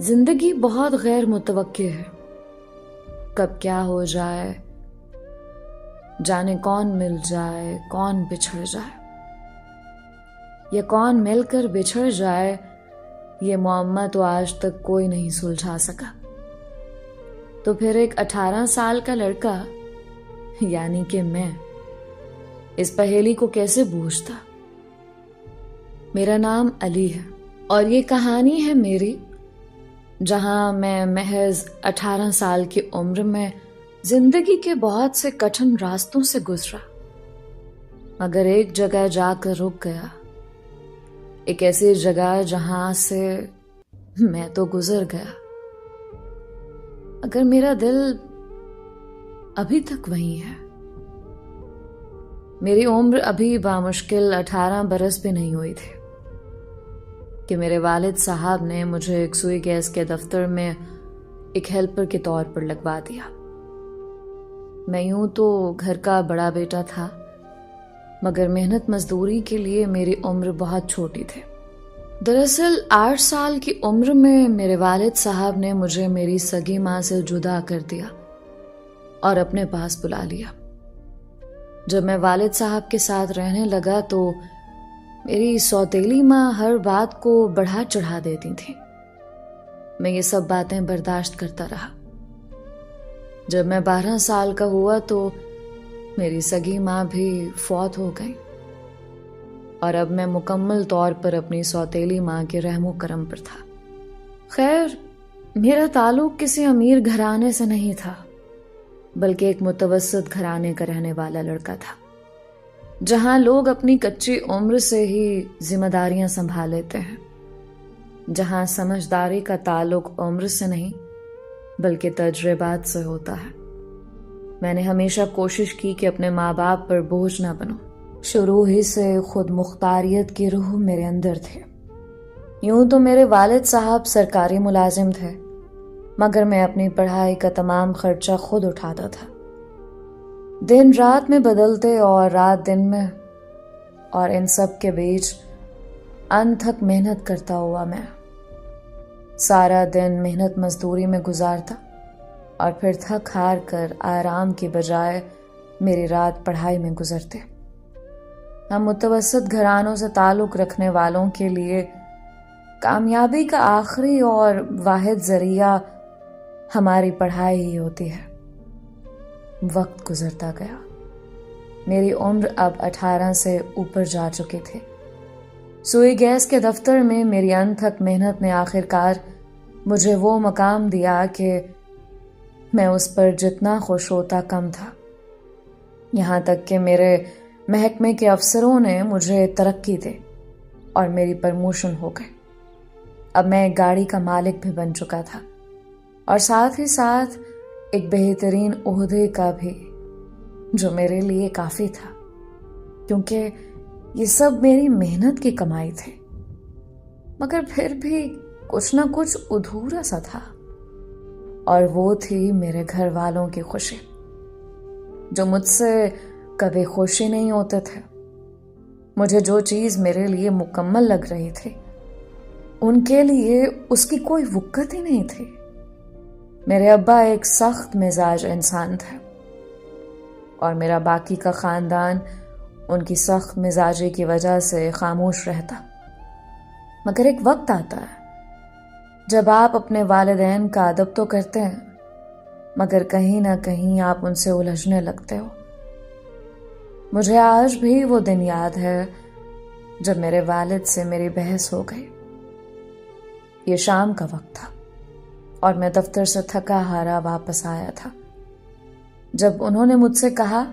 زندگی بہت غیر متوقع ہے. کب کیا ہو جائے، جانے کون مل جائے، کون بچھڑ جائے، یا کون مل کر بچھڑ جائے. یہ معمہ تو آج تک کوئی نہیں سلجھا سکا. تو پھر ایک 18 سال کا لڑکا یعنی کہ میں اس پہیلی کو کیسے بوجھتا؟ میرا نام علی ہے اور یہ کہانی ہے میری، جہاں میں محض 18 سال کی عمر میں زندگی کے بہت سے کٹھن راستوں سے گزرا، مگر ایک جگہ جا کر رک گیا. ایک ایسی جگہ جہاں سے میں تو گزر گیا، اگر میرا دل ابھی تک وہیں ہے. میری عمر ابھی بامشکل 18 برس بھی نہیں ہوئی تھی کہ میرے والد صاحب نے مجھے ایک سوئی گیس کے دفتر میں ایک ہیلپر کے طور پر لگوا دیا. میں یوں تو گھر کا بڑا بیٹا تھا، مگر محنت مزدوری کے لیے میری عمر بہت چھوٹی تھی. دراصل 8 سال کی عمر میں میرے والد صاحب نے مجھے میری سگی ماں سے جدا کر دیا اور اپنے پاس بلا لیا. جب میں والد صاحب کے ساتھ رہنے لگا تو میری سوتیلی ماں ہر بات کو بڑھا چڑھا دیتی تھی. میں یہ سب باتیں برداشت کرتا رہا. جب میں 12 سال کا ہوا تو میری سگی ماں بھی فوت ہو گئی اور اب میں مکمل طور پر اپنی سوتیلی ماں کے رحم و کرم پر تھا. خیر، میرا تعلق کسی امیر گھرانے سے نہیں تھا، بلکہ ایک متوسط گھرانے کا رہنے والا لڑکا تھا، جہاں لوگ اپنی کچی عمر سے ہی ذمہ داریاں سنبھال لیتے ہیں، جہاں سمجھداری کا تعلق عمر سے نہیں بلکہ تجربات سے ہوتا ہے. میں نے ہمیشہ کوشش کی کہ اپنے ماں باپ پر بوجھ نہ بنوں. شروع ہی سے خود مختاریت کی روح میرے اندر تھے. یوں تو میرے والد صاحب سرکاری ملازم تھے، مگر میں اپنی پڑھائی کا تمام خرچہ خود اٹھاتا تھا. دن رات میں بدلتے اور رات دن میں، اور ان سب کے بیچ انتھک محنت کرتا ہوا میں سارا دن محنت مزدوری میں گزارتا اور پھر تھک ہار کر آرام کی بجائے میری رات پڑھائی میں گزرتے. ہم متوسط گھرانوں سے تعلق رکھنے والوں کے لیے کامیابی کا آخری اور واحد ذریعہ ہماری پڑھائی ہی ہوتی ہے. وقت گزرتا گیا. میری عمر اب 18 سے اوپر جا چکی تھی. سوئی گیس کے دفتر میں میری انتھک محنت نے آخرکار مجھے وہ مقام دیا کہ میں اس پر جتنا خوش ہوتا کم تھا. یہاں تک کہ میرے محکمے کے افسروں نے مجھے ترقی دی اور میری پرموشن ہو گئی. اب میں ایک گاڑی کا مالک بھی بن چکا تھا اور ساتھ ہی ساتھ ایک بہترین عہدے کا بھی، جو میرے لیے کافی تھا، کیونکہ یہ سب میری محنت کی کمائی تھی. مگر پھر بھی کچھ نہ کچھ ادھورا سا تھا، اور وہ تھی میرے گھر والوں کی خوشی، جو مجھ سے کبھی خوشی نہیں ہوتے تھے. مجھے جو چیز میرے لیے مکمل لگ رہی تھی، ان کے لیے اس کی کوئی وقت ہی نہیں تھی. میرے ابا ایک سخت مزاج انسان تھے اور میرا باقی کا خاندان ان کی سخت مزاجی کی وجہ سے خاموش رہتا. مگر ایک وقت آتا ہے جب آپ اپنے والدین کا ادب تو کرتے ہیں، مگر کہیں نہ کہیں آپ ان سے الجھنے لگتے ہو. مجھے آج بھی وہ دن یاد ہے جب میرے والد سے میری بحث ہو گئی. یہ شام کا وقت تھا اور میں دفتر سے تھکا ہارا واپس آیا تھا، جب انہوں نے مجھ سے کہا،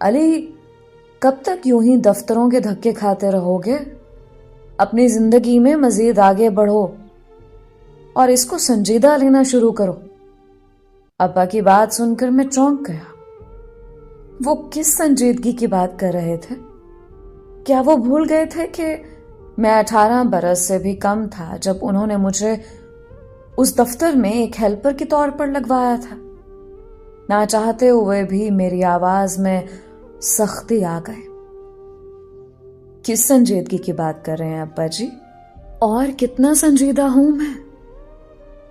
علی، کب تک یوں ہی دفتروں کے دھکے کھاتے رہو گے؟ اپنی زندگی میں مزید آگے بڑھو اور اس کو سنجیدہ لینا شروع کرو. ابا کی بات سن کر میں چونک گیا. وہ کس سنجیدگی کی بات کر رہے تھے؟ کیا وہ بھول گئے تھے کہ میں 18 برس سے بھی کم تھا جب انہوں نے مجھے اس دفتر میں ایک ہیلپر کے طور پر لگوایا تھا؟ نہ چاہتے ہوئے بھی میری آواز میں سختی آ گئی. کس سنجیدگی کی بات کر رہے ہیں ابا جی؟ اور کتنا سنجیدہ ہوں میں؟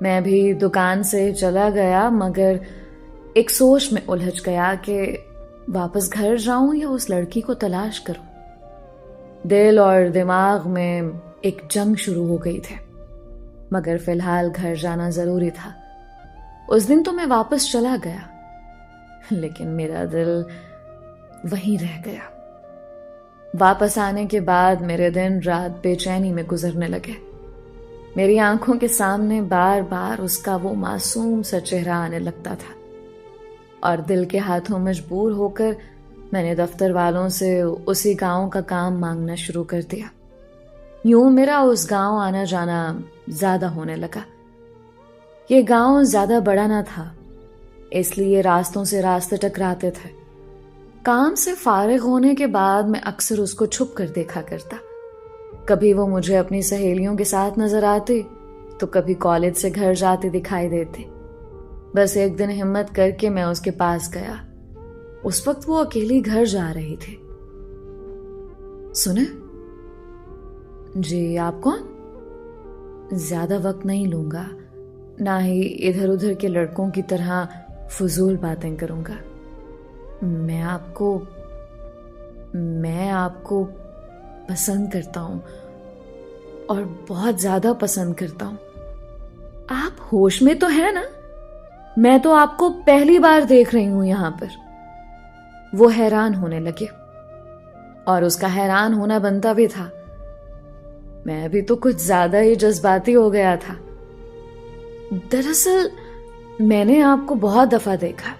میں بھی دکان سے چلا گیا، مگر ایک سوچ میں الجھ گیا کہ واپس گھر جاؤں یا اس لڑکی کو تلاش کروں۔ دل اور دماغ میں ایک جنگ شروع ہو گئی تھی، مگر فی الحال گھر جانا ضروری تھا۔ اس دن تو میں واپس چلا گیا، لیکن میرا دل وہیں رہ گیا۔ واپس آنے کے بعد میرے دن رات بے چینی میں گزرنے لگے۔ میری آنکھوں کے سامنے بار بار اس کا وہ معصوم سا چہرہ آنے لگتا تھا، اور دل کے ہاتھوں مجبور ہو کر میں نے دفتر والوں سے اسی گاؤں کا کام مانگنا شروع کر دیا۔ یوں میرا اس گاؤں آنا جانا زیادہ ہونے لگا۔ یہ گاؤں زیادہ بڑا نہ تھا، اس لیے راستوں سے راستے ٹکراتے تھے۔ کام سے فارغ ہونے کے بعد میں اکثر اس کو چھپ کر دیکھا کرتا۔ کبھی وہ مجھے اپنی سہیلیوں کے ساتھ نظر آتی، تو کبھی کالج سے گھر جاتی دکھائی دیتی۔ بس ایک دن ہمت کر کے میں اس کے پاس گیا۔ اس وقت وہ اکیلی گھر جا رہی تھی۔ سنیں؟ جی آپ کون؟ زیادہ وقت نہیں لوں گا، نہ ہی ادھر ادھر کے لڑکوں کی طرح فضول باتیں کروں گا۔ میں آپ کو پسند کرتا ہوں، اور بہت زیادہ پسند کرتا ہوں۔ آپ ہوش میں تو ہیں نا؟ میں تو آپ کو پہلی بار دیکھ رہی ہوں یہاں پر۔ وہ حیران ہونے لگے، اور اس کا حیران ہونا بنتا بھی تھا۔ میں بھی تو کچھ زیادہ ہی جذباتی ہو گیا تھا۔ دراصل میں نے آپ کو بہت دفعہ دیکھا۔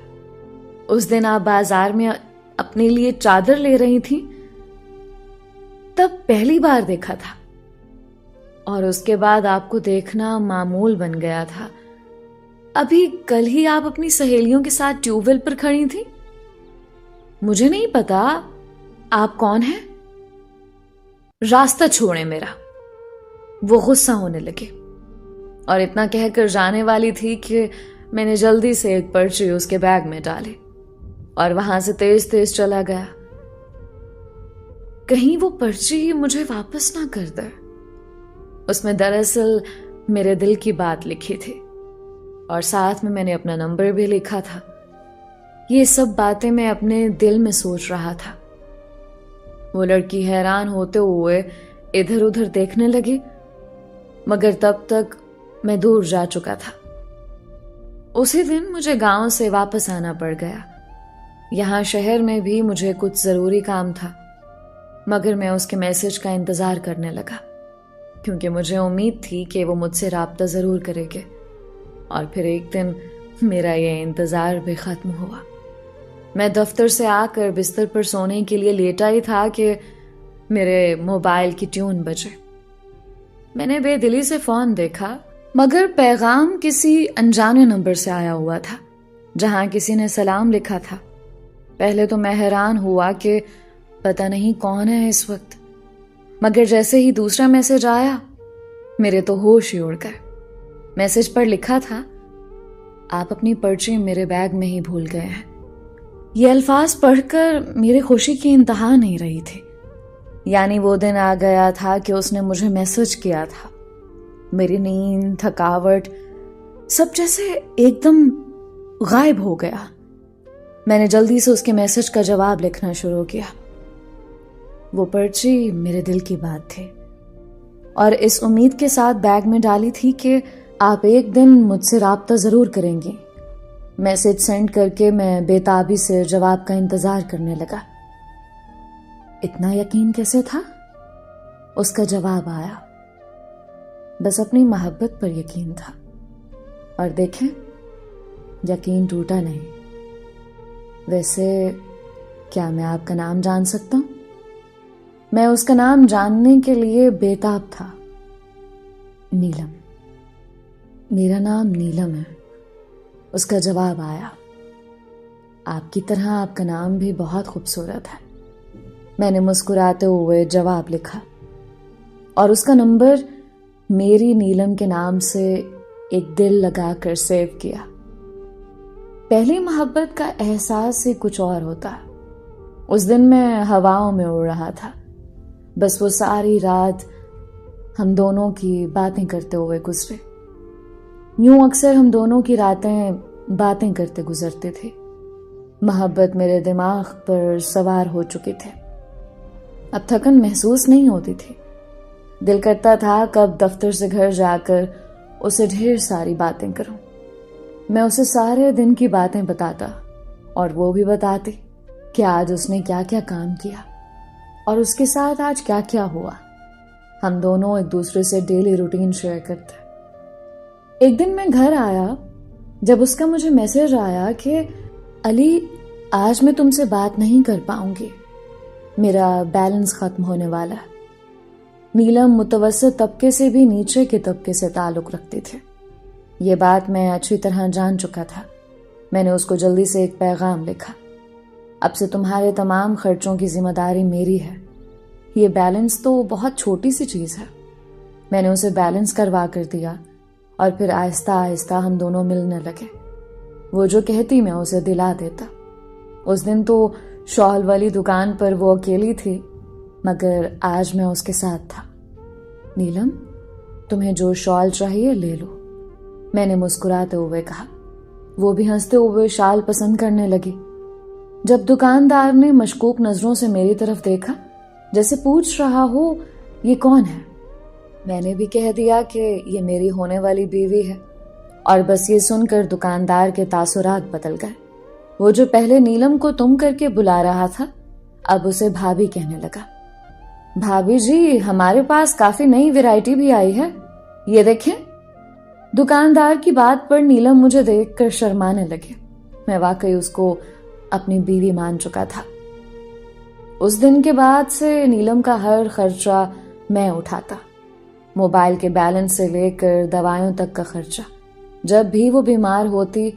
اس دن آپ بازار میں اپنے لیے چادر لے رہی تھی، تب پہلی بار دیکھا تھا، اور اس کے بعد آپ کو دیکھنا معمول بن گیا تھا۔ ابھی کل ہی آپ اپنی سہیلیوں کے ساتھ ٹیوب ویل پر کھڑی تھی۔ مجھے نہیں پتا آپ کون ہیں۔ راستہ چھوڑیں میرا۔ وہ غصہ ہونے لگے، اور اتنا کہہ کر جانے والی تھی کہ میں نے جلدی سے ایک پرچی اس کے بیگ میں ڈالی اور وہاں سے تیز تیز چلا گیا۔ کہیں وہ پرچی مجھے واپس نہ کر دے۔ اس میں دراصل میرے دل کی بات لکھی تھی، اور ساتھ میں نے اپنا نمبر بھی لکھا تھا۔ یہ سب باتیں میں اپنے دل میں سوچ رہا تھا۔ وہ لڑکی حیران ہوتے ہوئے ادھر ادھر دیکھنے لگی، مگر تب تک میں دور جا چکا تھا۔ اسی دن مجھے گاؤں سے واپس آنا پڑ گیا۔ یہاں شہر میں بھی مجھے کچھ ضروری کام تھا، مگر میں اس کے میسج کا انتظار کرنے لگا، کیونکہ مجھے امید تھی کہ وہ مجھ سے رابطہ ضرور کرے گے۔ اور پھر ایک دن میرا یہ انتظار بھی ختم ہوا۔ میں دفتر سے آ کر بستر پر سونے کے لیے لیٹا ہی تھا کہ میرے موبائل کی ٹیون بجے۔ میں نے بے دلی سے فون دیکھا، مگر پیغام کسی انجانے نمبر سے آیا ہوا تھا، جہاں کسی نے سلام لکھا تھا۔ پہلے تو میں حیران ہوا کہ پتہ نہیں کون ہے اس وقت، مگر جیسے ہی دوسرا میسج آیا میرے تو ہوش ہی اڑ گئے۔ میسج پر لکھا تھا، آپ اپنی پرچی میرے بیگ میں ہی بھول گئے ہیں۔ یہ الفاظ پڑھ کر میری خوشی کی انتہا نہیں رہی تھی۔ یعنی وہ دن آ گیا تھا کہ اس نے مجھے میسج کیا تھا۔ میری نیند، تھکاوٹ سب جیسے ایک دم غائب ہو گیا۔ میں نے جلدی سے اس کے میسج کا جواب لکھنا شروع کیا۔ وہ پرچی میرے دل کی بات تھی، اور اس امید کے ساتھ بیگ میں ڈالی تھی کہ آپ ایک دن مجھ سے رابطہ ضرور کریں گی۔ میسج سینڈ کر کے میں بے تابی سے جواب کا انتظار کرنے لگا۔ اتنا یقین کیسے تھا؟ اس کا جواب آیا۔ بس اپنی محبت پر یقین تھا، اور دیکھیں یقین ٹوٹا نہیں۔ ویسے کیا میں آپ کا نام جان سکتا ہوں؟ میں اس کا نام جاننے کے لیے بےتاب تھا۔ نیلم۔ میرا نام نیلم ہے، اس کا جواب آیا۔ آپ کی طرح آپ کا نام بھی بہت خوبصورت ہے۔ میں نے مسکراتے ہوئے جواب لکھا، اور اس کا نمبر میری نیلم کے نام سے ایک دل لگا کر سیو کیا۔ پہلی محبت کا احساس ہی کچھ اور ہوتا ہے۔ اس دن میں ہواؤں میں اڑ رہا تھا۔ بس وہ ساری رات ہم دونوں کی باتیں کرتے ہوئے گزرے۔ یوں اکثر ہم دونوں کی راتیں باتیں کرتے گزرتے تھے. محبت میرے دماغ پر سوار ہو چکے تھے. اب تھکن محسوس نہیں ہوتی تھی. دل کرتا تھا کب دفتر سے گھر جا کر اسے ڈھیر ساری باتیں کروں. میں اسے سارے دن کی باتیں بتاتا اور وہ بھی بتاتی کہ آج اس نے کیا کیا کام کیا اور اس کے ساتھ آج کیا کیا ہوا. ہم دونوں ایک دوسرے سے ڈیلی روٹین شیئر کرتے. ایک دن میں گھر آیا جب اس کا مجھے میسج آیا کہ علی آج میں تم سے بات نہیں کر پاؤں گی، میرا بیلنس ختم ہونے والا ہے. نیلم متوسط طبقے سے بھی نیچے کے طبقے سے تعلق رکھتی تھے. یہ بات میں اچھی طرح جان چکا تھا. میں نے اس کو جلدی سے ایک پیغام لکھا. اب سے تمہارے تمام خرچوں کی ذمہ داری میری ہے. یہ بیلنس تو بہت چھوٹی سی چیز ہے. میں نے اسے بیلنس کروا کر دیا اور پھر آہستہ آہستہ ہم دونوں ملنے لگے. وہ جو کہتی میں اسے دلا دیتا. اس دن تو شال والی دکان پر وہ اکیلی تھی مگر آج میں اس کے ساتھ تھا. نیلم تمہیں جو شال چاہیے لے لو، میں نے مسکراتے ہوئے کہا. وہ بھی ہنستے ہوئے شال پسند کرنے لگی. جب دکاندار نے مشکوک نظروں سے میری طرف دیکھا جیسے پوچھ رہا ہو یہ کون ہے، میں نے بھی کہہ دیا کہ یہ میری ہونے والی بیوی ہے. اور بس یہ سن کر دکاندار کے تاثرات بدل گئے. وہ جو پہلے نیلم کو تم کر کے بلا رہا تھا اب اسے بھابھی کہنے لگا. بھابھی جی ہمارے پاس کافی نئی ویرائٹی بھی آئی ہے، یہ دیکھیں. دکاندار کی بات پر نیلم مجھے دیکھ کر شرمانے لگے. میں واقعی اس کو اپنی بیوی مان چکا تھا. اس دن کے بعد سے نیلم کا ہر خرچہ میں اٹھاتا. موبائل کے بیلنس سے لے کر دوائیوں تک کا خرچہ، جب بھی وہ بیمار ہوتی،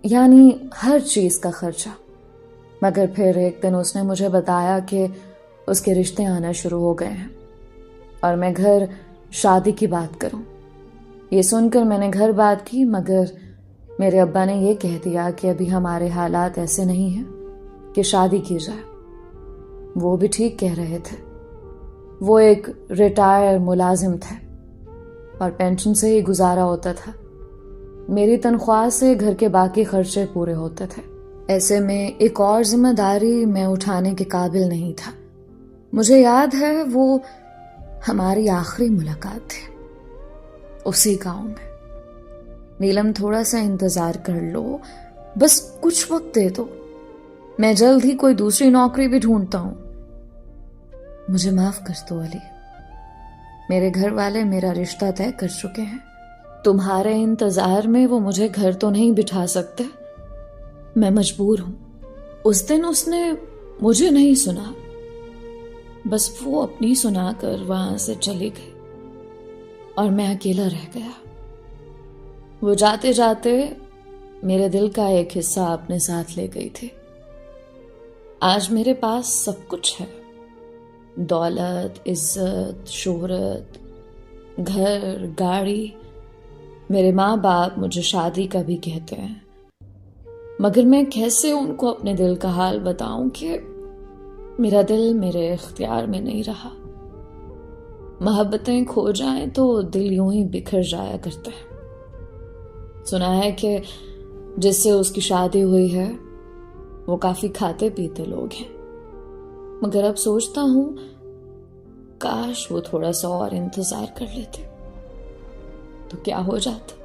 یعنی ہر چیز کا خرچہ. مگر پھر ایک دن اس نے مجھے بتایا کہ اس کے رشتے آنا شروع ہو گئے ہیں اور میں گھر شادی کی بات کروں. یہ سن کر میں نے گھر بات کی مگر میرے ابا نے یہ کہہ دیا کہ ابھی ہمارے حالات ایسے نہیں ہیں کہ شادی کی جائے. وہ بھی ٹھیک کہہ رہے تھے. وہ ایک ریٹائر ملازم تھے اور پینشن سے ہی گزارا ہوتا تھا. میری تنخواہ سے گھر کے باقی خرچے پورے ہوتے تھے. ایسے میں ایک اور ذمہ داری میں اٹھانے کے قابل نہیں تھا. مجھے یاد ہے وہ ہماری آخری ملاقات تھی اسی گاؤں میں. نیلم تھوڑا سا انتظار کر لو، بس کچھ وقت دے دو، میں جلد ہی کوئی دوسری نوکری بھی ڈھونڈتا ہوں. مجھے معاف کر دو علی، میرے گھر والے میرا رشتہ طے کر چکے ہیں. تمہارے انتظار میں وہ مجھے گھر تو نہیں بٹھا سکتے، میں مجبور ہوں. اس دن اس نے مجھے نہیں سنا، بس وہ اپنی سنا کر وہاں سے چلی گئی اور میں اکیلا رہ گیا. وہ جاتے جاتے میرے دل کا ایک حصہ اپنے ساتھ لے گئی تھی. آج میرے پاس سب کچھ ہے، دولت، عزت، شہرت، گھر، گاڑی. میرے ماں باپ مجھے شادی کا بھی کہتے ہیں مگر میں کیسے ان کو اپنے دل کا حال بتاؤں کہ میرا دل میرے اختیار میں نہیں رہا. محبتیں کھو جائیں تو دل یوں ہی بکھر جایا کرتا ہے. سنا ہے کہ جس سے اس کی شادی ہوئی ہے وہ کافی کھاتے پیتے لوگ ہیں، مگر اب سوچتا ہوں کاش وہ تھوڑا سا اور انتظار کر لیتے تو کیا ہو جاتا.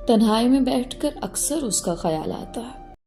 تنہائی میں بیٹھ کر اکثر اس کا خیال آتا ہے.